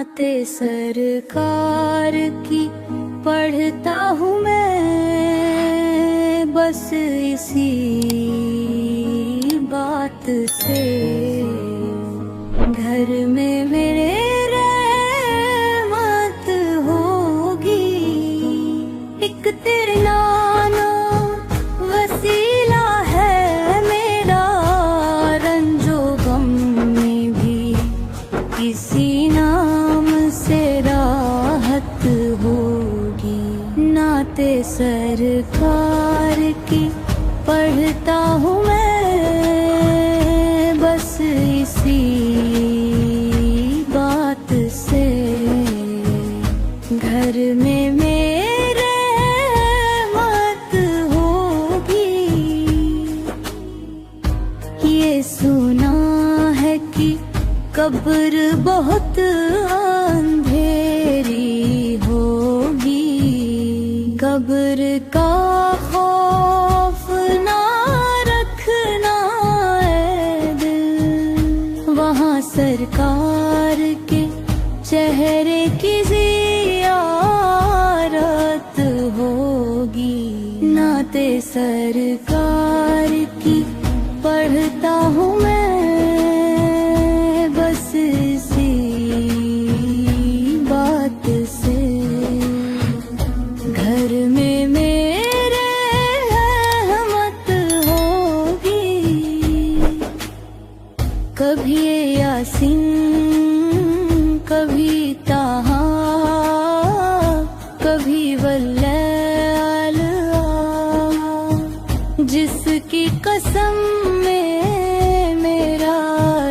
नाते सरकार की पढ़ता हूँ मैं, बस इसी बात से घर में मेरे रहमत होगी। एक तेरे नाना वसीला है मेरा, रंजो गम में भी किसी नाम से राहत होगी। नाते सरकार की पढ़ता हूँ मैं, बस इसी बात से घर में मेरे रहमत होगी। ये सुना है कि कब्र बहुत अंधेरी होगी, कब्र का खौफ ना रखना है दिल, वहाँ सरकार के चेहरे की ज़ियारत होगी। नाते सरकार की पढ़ता हूँ मैं, बस इसी बात से घर में मेरे रहमत होगी। कभी यासीन कभी ताहा, कभी वल्लैल, जिसकी कसम में मेरा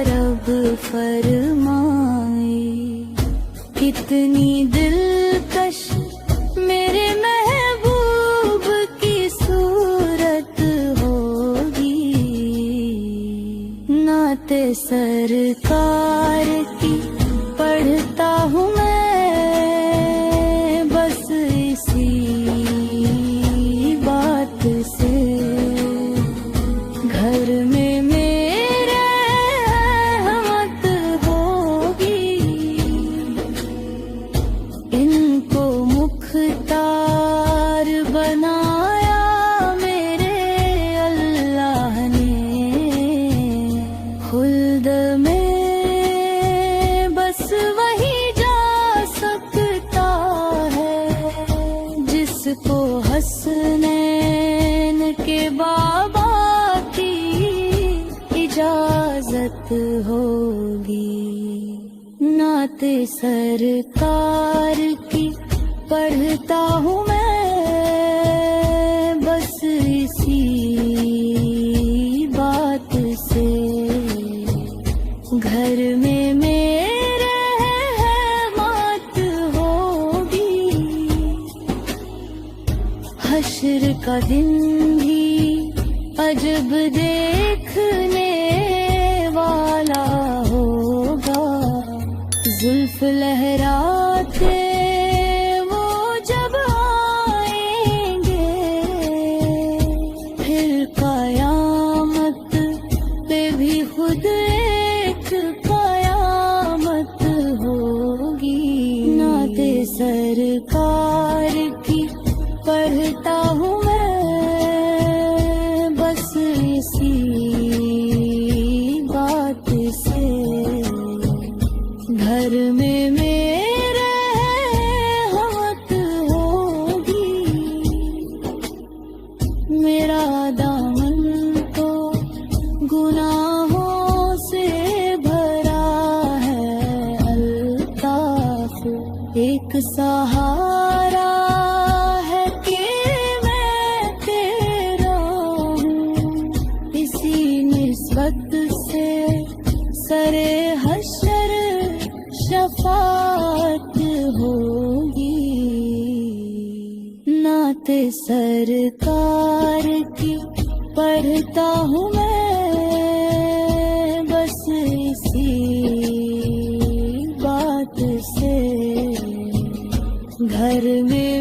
रब फरमाए। कितनी दिलकश मेरे महबूब की सूरत होगी। नाते सरकार की पढ़ता हूँ मैं, बस इसी बात से घर में मेरे रहमत होगी। इनको मुख्तार बनाया मेरे अल्लाह ने, खुल्द में बस वही जा सकता है जिसको हसनैन के बाबा की इजाजत होगी। नाते सरकार की पढ़ता हूँ मैं, बस इसी बात से घर में मेरे रहमत होगी। हश्र का दिन भी अजब देखने वाला होगा, जुल्फ लहराते वो जब आएंगे, फिर कयामत पे भी खुद एक कयामत होगी। नाते सरकार की पढ़ता हूँ मैं, बस इसी बात से घर में मेरे रहमत होगी। मेरा दामन तो गुनाहों से भरा है अल्ताफ, एक सहारा है कि मैं तेरा हूँ। इसी निस्बत से सरे हशर शफात होगी। नाते सरकार की पढ़ता हूँ मैं, बस इसी बात से घर में